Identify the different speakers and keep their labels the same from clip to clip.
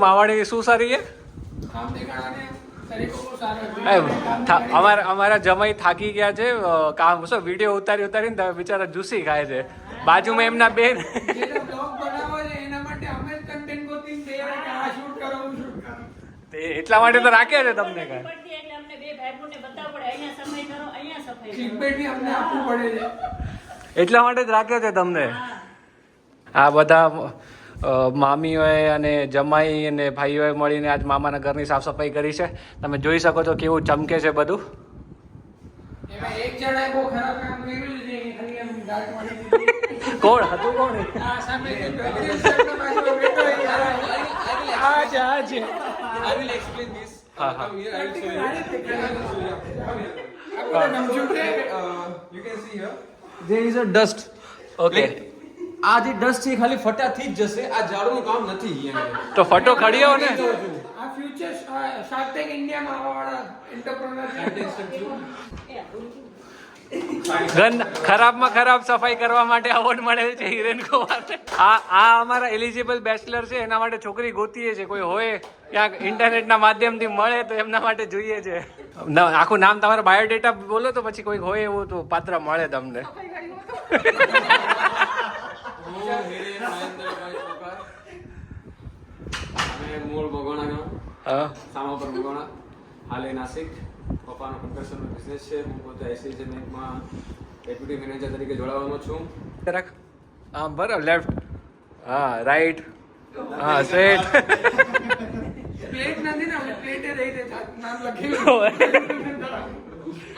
Speaker 1: માવાણી શું સારી છે? અમારા જમાઈ થાકી ગયા છે કામ શું વિડીયો ઉતારીને તમે બિચારા જ્યુસી ખાય છે. બાજુમાં એમના બેન એટલા માટે તો રાખ્યા છે તમને એટલા માટે જ રાખ્યો છે તમને. આ બધા મામીઓએ અને જમાઈ અને ભાઈઓએ મળીને આજ મામાના ઘરની સાફ સફાઈ કરી છે. તમે જોઈ શકો છો કેવું ચમકે છે બધું. કોણ હતું? કોણ?
Speaker 2: There is a dust.
Speaker 1: Okay.
Speaker 2: આ જે ડસ્ટ છે ખાલી ફટાથી જ જશે. આ ઝાડુનું કામ નથી.
Speaker 1: તો ફટો ખડીયો ને.
Speaker 3: આ ફ્યુચર શાર્ક ટેન્ક ઇન્ડિયામાં આવવાવાળા એન્ટરપ્રેનર
Speaker 1: ખરાબમાં ખરાબ સફાઈ કરવા માટે એવોર્ડ મળેલ છે હિરેન કુમારને. આ અમારા એલિજિબલ બેચલર છે, એના માટે છોકરી ગોતીએ છે. કોઈ હોય ક્યાંક ઇન્ટરનેટના માધ્યમથી મળે તો એમના માટે જોઈએ છે. આખું નામ તમારા બાયોડેટા બોલો તો પછી કોઈ હોય એવું તો પાત્ર મળે તમને.
Speaker 2: મૂળ બગોણા ગામ,
Speaker 1: હા,
Speaker 2: સામાપર બગોણા, હાલે નાસિક. પપ્પાનો કન્સ્ટ્રક્શનનો બિઝનેસ છે. હું પોતે આઈસીઆઈસીઆઈ બેંકમાં ડેપ્યુટી મેનેજર તરીકે જોડાવાનો છું.
Speaker 1: રાખ આમ બરાબર. લેફ્ટ, હા, રાઈટ, હા, સ્ટ્રેટ.
Speaker 3: પ્લેટ નથી ને પ્લેટે રહી દે નામ લખેલું.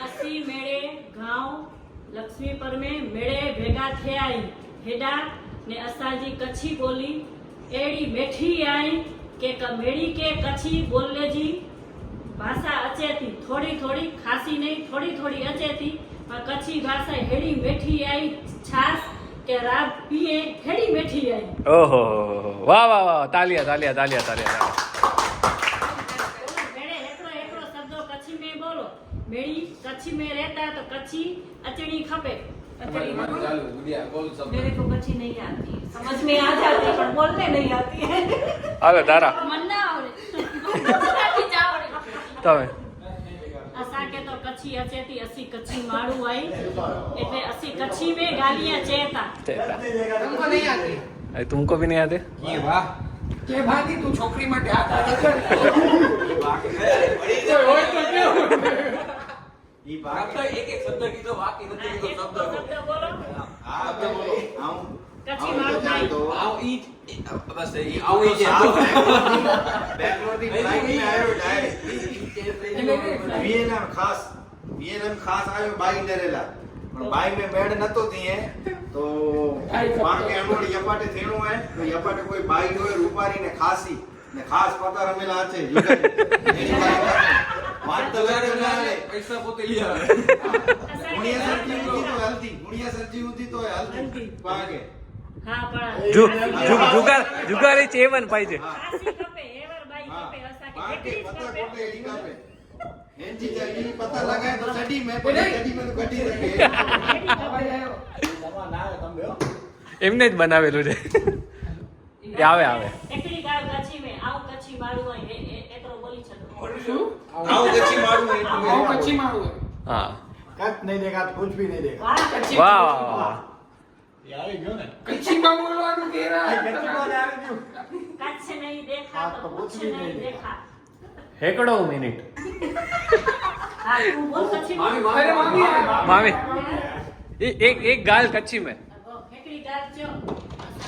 Speaker 4: અસી મેળે ગાંવ લક્ષ્મીપર में મેળે ભેગા થયા હેડા ને અસાજી કચ્છી બોલી એડી બેઠી આઈ કે મેળી કે કચ્છી બોલેજી ભાષા અચેતી થોડી થોડી ખાસી નહીં થોડી થોડી અચેતી કચ્છી ભાષા હેડી બેઠી આઈ છાસ કે રાબ પીએ હેડી બેઠી આઈ.
Speaker 1: ઓહો, વાહ વાહ વાહ, તાલિયા તાલિયા તાલિયા તાલિયા. मेरी कच्छी में रहता तो कच्छी अचड़ी खपे. मेरे को कच्छी नहीं आती, समझ में आ जाती पर बोलने नहीं आती है. આવે તારા
Speaker 4: मन ना आवड़े मराठी आवड़े
Speaker 1: તમે
Speaker 4: असा के तो कच्छी अचेती असी कच्छी माड़ू आई એટલે असी कच्छी में गालियां चेता.
Speaker 3: तुमको नहीं आती?
Speaker 1: अरे तुमको भी नहीं आते?
Speaker 2: ये वाह
Speaker 3: કે ભાગી તું છોકરી માટે હાથ આડે કર.
Speaker 2: ઈ બાકી એક એક શબ્દ કીધો બાકી નથી કીધો શબ્દ
Speaker 4: બોલો.
Speaker 2: હા બોલો. આવ
Speaker 4: કચ્છી માળું आई
Speaker 2: આવ ઈ બસ ઈ આવ ઈ જે
Speaker 5: બેંગ્લોરથી ફ્લાઇટમાં આવ્યો ડાયરેક્ટ વિયેના ખાસ આવ્યો બાઈક ડરેલા પણ બાઈક में બેડ નતો થઈએ તો માર કે અમોડી યપાટે થેણું હે તો યપાટે કોઈ બાઈક હોય રૂપારી ને ખાસી ને ખાસ પતા રમેલા છે વાત તો લડે ના
Speaker 2: પૈસા પોતે લઈ આવે.
Speaker 5: ગુણિયા સરજી ઉધી તો હલતી પાગે
Speaker 4: હા પણ
Speaker 1: જુગારી ચેવન પાहिजे.
Speaker 4: ખાસી ખપે એવર બાઈ ખપે અસા કે
Speaker 5: પાગે
Speaker 4: એટલી જ
Speaker 5: પતા
Speaker 4: ખપે.
Speaker 5: કોટે એડી કાપે એનજી જાઈ પતા લગાય તો સડી મે તો કટી રખે
Speaker 1: એમને જ બનાવેલું છે. એ આવે
Speaker 4: એકલી ગાળ કચ્છી મે આવ કચ્છી માળું હોય એટલો બોલી શકો.
Speaker 3: શું?
Speaker 5: આવ કચ્છી મારું
Speaker 3: આવું કચ્છી મારું હોય.
Speaker 1: હા.
Speaker 6: कट नहीं देगा तो कुछ भी नहीं देगा
Speaker 4: વાહ
Speaker 3: કચ્છી
Speaker 1: વાહ વાહ વાહ.
Speaker 3: કચ્છીમાં બોલવાનું કે
Speaker 4: કચ્છ નહીં દેખા તો કુછ નહીં દેખા.
Speaker 1: હેકડો મિનિટ.
Speaker 4: હા તું બોલ કચ્છી માં.
Speaker 3: અરે મામી
Speaker 1: મામી એક ગાલ કચ્છી में
Speaker 4: એકલી ગાળ જો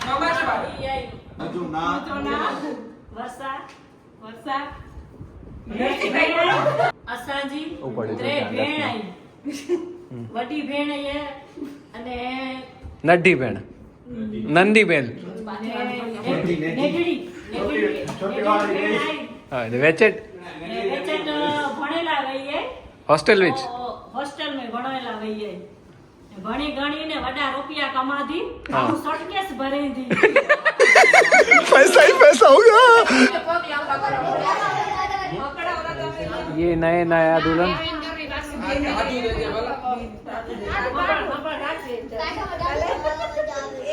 Speaker 3: મામા છે બાબા.
Speaker 4: ઈ આઈ
Speaker 5: હજુ ના
Speaker 4: તો ના વર્ષા અસાજી ત્રે ભેણ આઈ વડી ભેણ એ અને
Speaker 1: નઢી બેન નંદી બેન
Speaker 4: નેગડી
Speaker 6: छोटी वाली नहीं।
Speaker 1: હા વેચેટ
Speaker 4: વેચેટ ભણેલા વઈએ
Speaker 1: હોસ્ટેલ વિચ
Speaker 4: હોસ્ટેલ में ભણેલા વઈએ ભણી ગણીને વડા રૂપિયા કમાધી હું સટકેસ ભરેંધી
Speaker 1: पैसा ही पैसा होगा. ये नए नया दुल्हन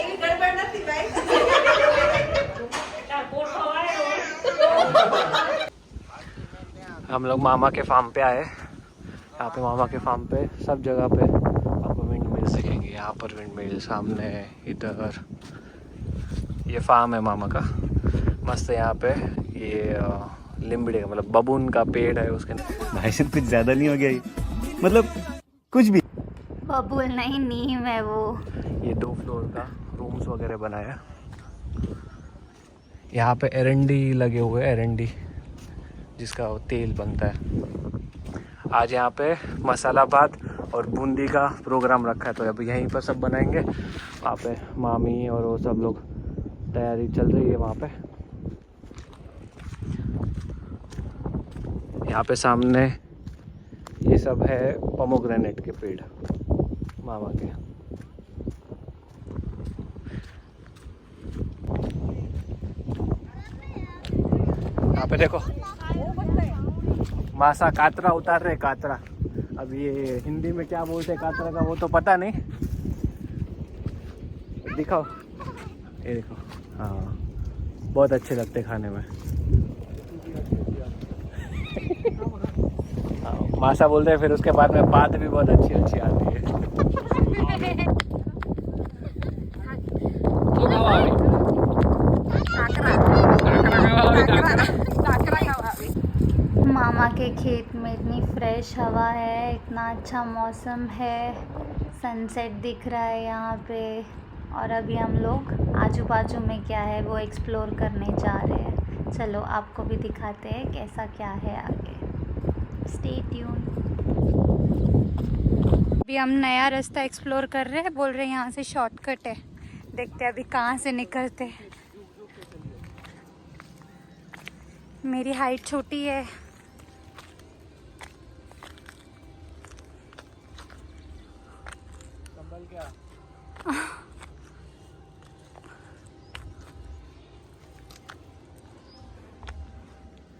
Speaker 4: એવી ગડબડ નથી ભાઈ.
Speaker 1: हम लोग मामा के फार्म पे आए। यहाँ पे मामा के फार्म पे सब जगह पे आपको विंड मिल्स दिखेंगे। यहाँ पर विंड मिल, सामने इधर ये फार्म है मामा का। मस्त है यहाँ पे। ये लिम्बड़े का मतलब बबून का पेड़ है उसके।
Speaker 7: भाई साहब कुछ ज़्यादा नहीं हो गया ये? मतलब कुछ भी।
Speaker 8: बबूल नहीं, नीम है वो।
Speaker 1: ये 2 फ्लोर का रूम्स वगैरह बनाया। यहाँ पे एरंडी लगे हुए हैं, एरंडी जिसका तेल बनता है। आज यहाँ पे मसाला भात और बूंदी का प्रोग्राम रखा है, तो अब यहीं पर सब बनाएंगे। वहाँ पे मामी और वो सब लोग तैयारी चल रही है वहाँ पे। यहाँ पे सामने ये सब है पोमोग्रेनेट के पेड़ मामा के। यहाँ पे देखो मासा कातरा उतार रहे, कातरा। अब ये हिंदी में क्या बोलते हैं कातरा का वो तो पता नहीं। दिखाओ, ये देखो। हाँ, बहुत अच्छे लगते खाने में। हाँ, मासा बोलते हैं। फिर उसके बाद में बात भी बहुत अच्छी अच्छी आती है।
Speaker 8: मामा के खेत में इतनी फ्रेश हवा है, इतना अच्छा मौसम है, सनसेट दिख रहा है यहाँ पे। और अभी हम लोग आजू बाजू में क्या है वो एक्सप्लोर करने जा रहे हैं। चलो आपको भी दिखाते हैं कैसा क्या है आगे। Stay tune. अभी हम नया रास्ता एक्सप्लोर कर रहे हैं। बोल रहे हैं यहाँ से शॉर्टकट है। देखते हैं अभी कहाँ से निकलते हैं। मेरी हाइट छोटी है।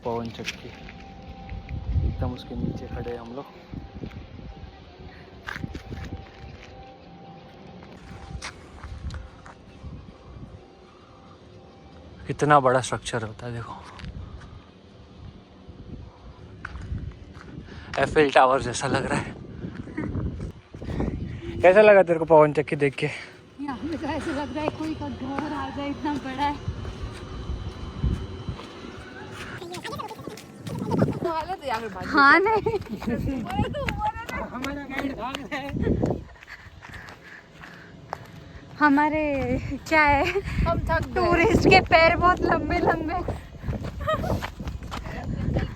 Speaker 1: पवन चक्की एकदम उसके नीचे खड़े हैं हम लोग। कितना बड़ा स्ट्रक्चर होता है देखो। एफिल टावर जैसा लग रहा है। कैसा लगा तेरे को पवन चक्की देख के?
Speaker 8: यहाँ पे तो ऐसा लग रहा है कोई का घर आ जाए, इतना बड़ा है। हाँ नहीं हमारे क्या है, हम टूरिस्ट के पैर बहुत लंबे लंबे।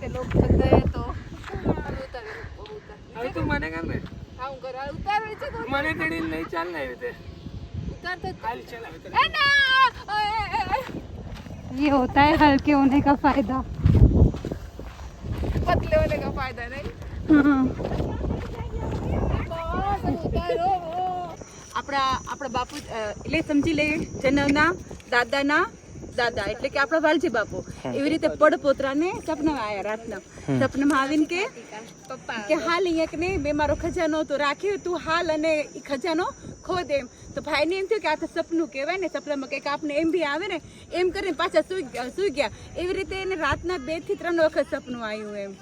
Speaker 8: लोग थक गए तो
Speaker 3: હવે તું મને ગમે
Speaker 8: हम करा उतार છે તો
Speaker 3: મને તેડી લઈ ચાલ ને રીતે
Speaker 8: उतार तो
Speaker 3: હાલ ચાલ હવે
Speaker 8: ए ना ये होता है हल्के होने का फायदा, पतले होने का फायदा नहीं।
Speaker 9: આપણા બાપુ એટલે સમજી લઈએ જન્મના દાદાના દાદા એટલે કે આપણા વાલજી બાપુ એવી રીતે પડપોતરાને સપનામાં આવ્યા રાતના સપનામાં આવીને કે હાલ અહીંયા કે નહીં મેં મારો ખજાનો તો રાખ્યો તું હાલ અને એ ખજાનો ખોદ એમ તો ભાઈને એમ થયું કે આ તો સપનું કહેવાય ને સપનામાં કંઈક આપને એમ બી આવે ને એમ કરીને પાછા સૂઈ ગયા એવી રીતે એને રાતના 2 થી 3 વખત સપનું આવ્યું એમ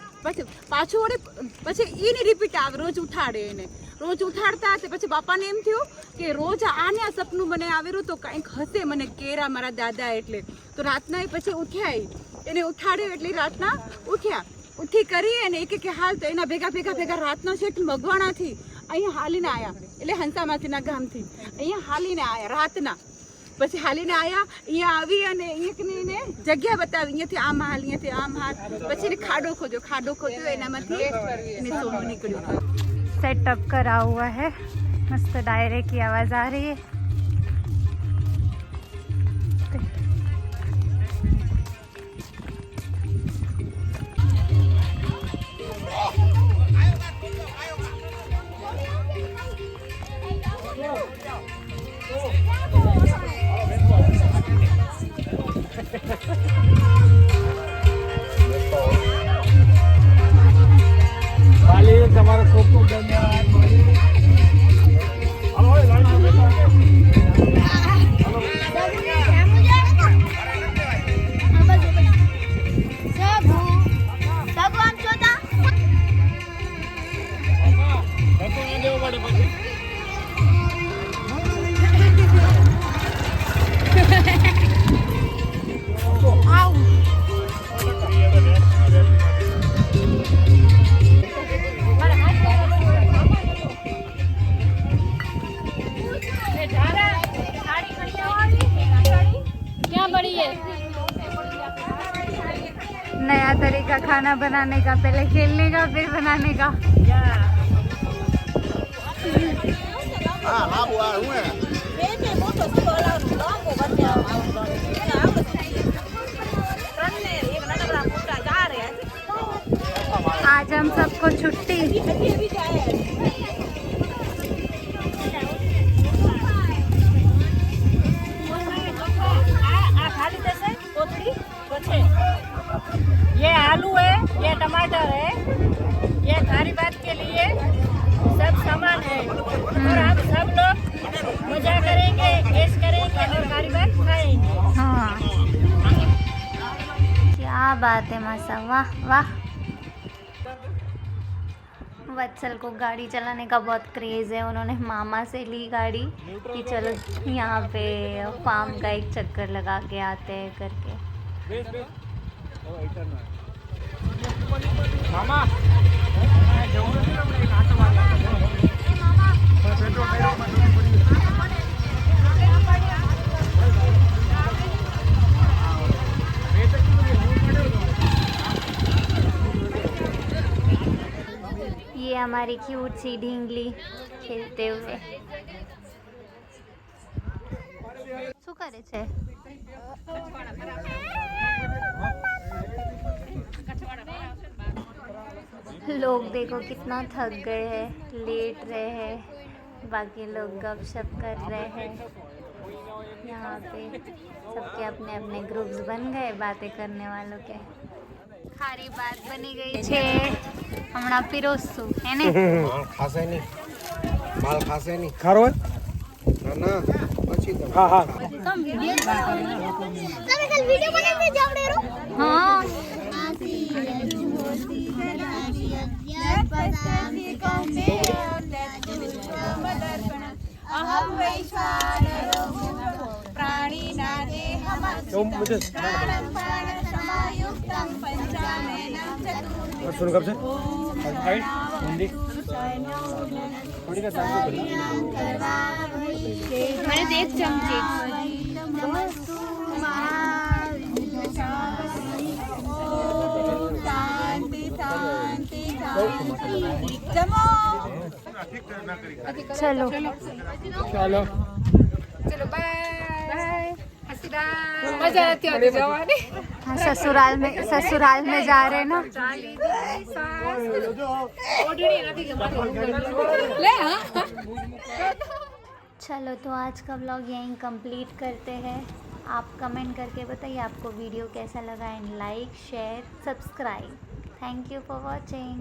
Speaker 9: પાછું વળે પછી એને રિપીટ આવે રોજ ઉઠાડે એને રોજ ઉઠાડતા હતા પછી બાપાને એમ થયું કે રોજ આને આ સપનું મને આવેલું તો કંઈક હશે મને કેરા મારા દાદા એટલે તો રાતના એ પછી ઉઠ્યા એને ઉઠાડ્યો એટલે રાતના ઉઠ્યા ઉઠી કરી અને એક હાલ તો એના ભેગા ભેગા ભેગા રાતના છેક મગવાણાથી અહીંયા હાલીને આવ્યા એટલે હંસામાસીના ગામથી અહીંયા હાલીને આવ્યા રાતના પછી હાલીને આવ્યા અહીંયા આવી અને અહીંયાને જગ્યા બતાવી અહીંયાથી આમ હાલ અહીંયાથી આમ હાલ પછી એને ખાડો ખોદ્યો એનામાંથી એને સોનું નીકળ્યું।
Speaker 8: सेटअप करा हुआ है, मस्त डायरे की आवाज़ आ रही है।
Speaker 1: તમારો ખૂબ ખૂબ ધન્યવાદ।
Speaker 8: नया तरीका खाना बनाने का, पहले खेलने का फिर बनाने का। आज हम सबको छुट्टी।
Speaker 4: ये आलू है, ये टमाटर है, ये खारी बात के लिए सब सामान है और हम सब लोग मजा करेंगे, ऐश करेंगे और खारी बात खाएंगे।
Speaker 8: हाँ, क्या बात है मासा, वाह वाह। वत्सल को गाड़ी चलाने का बहुत क्रेज़ है। उन्होंने मामा से ली गाड़ी कि चलो यहाँ पे फार्म का एक चक्कर लगा के आते हैं करके।
Speaker 1: मामा
Speaker 8: ये हमारी क्यूट सी ढींगली खेलते हुए। શું કરે છે? लोग देखो कितना थक गए हैं, लेट रहे हैं, बाकी लोग गपशप कर रहे हैं। यहाँ पे सबके अपने अपने ग्रुप्स बन गए बातें करने वालों के। खारी बात बनी गई छे, हमણાં પીરોસું હે ને?
Speaker 5: માલ ખાશે નહીં, માલ ખાશે નહીં,
Speaker 1: ખારો હોય
Speaker 5: ના ના પછી તો
Speaker 1: હા હા
Speaker 8: हाँ
Speaker 1: सुन कब से हिंदी
Speaker 8: मैंने देख चमचे। चलो
Speaker 1: चलो
Speaker 3: चलो बाय। मजा आती होती जवानी।
Speaker 8: हाँ, ससुराल में जा रहे ना।
Speaker 3: ले हाँ।
Speaker 8: चलो तो आज का व्लॉग यहीं कंप्लीट करते हैं। आप कमेंट करके बताइए आपको वीडियो कैसा लगा and like share subscribe. Thank you for watching.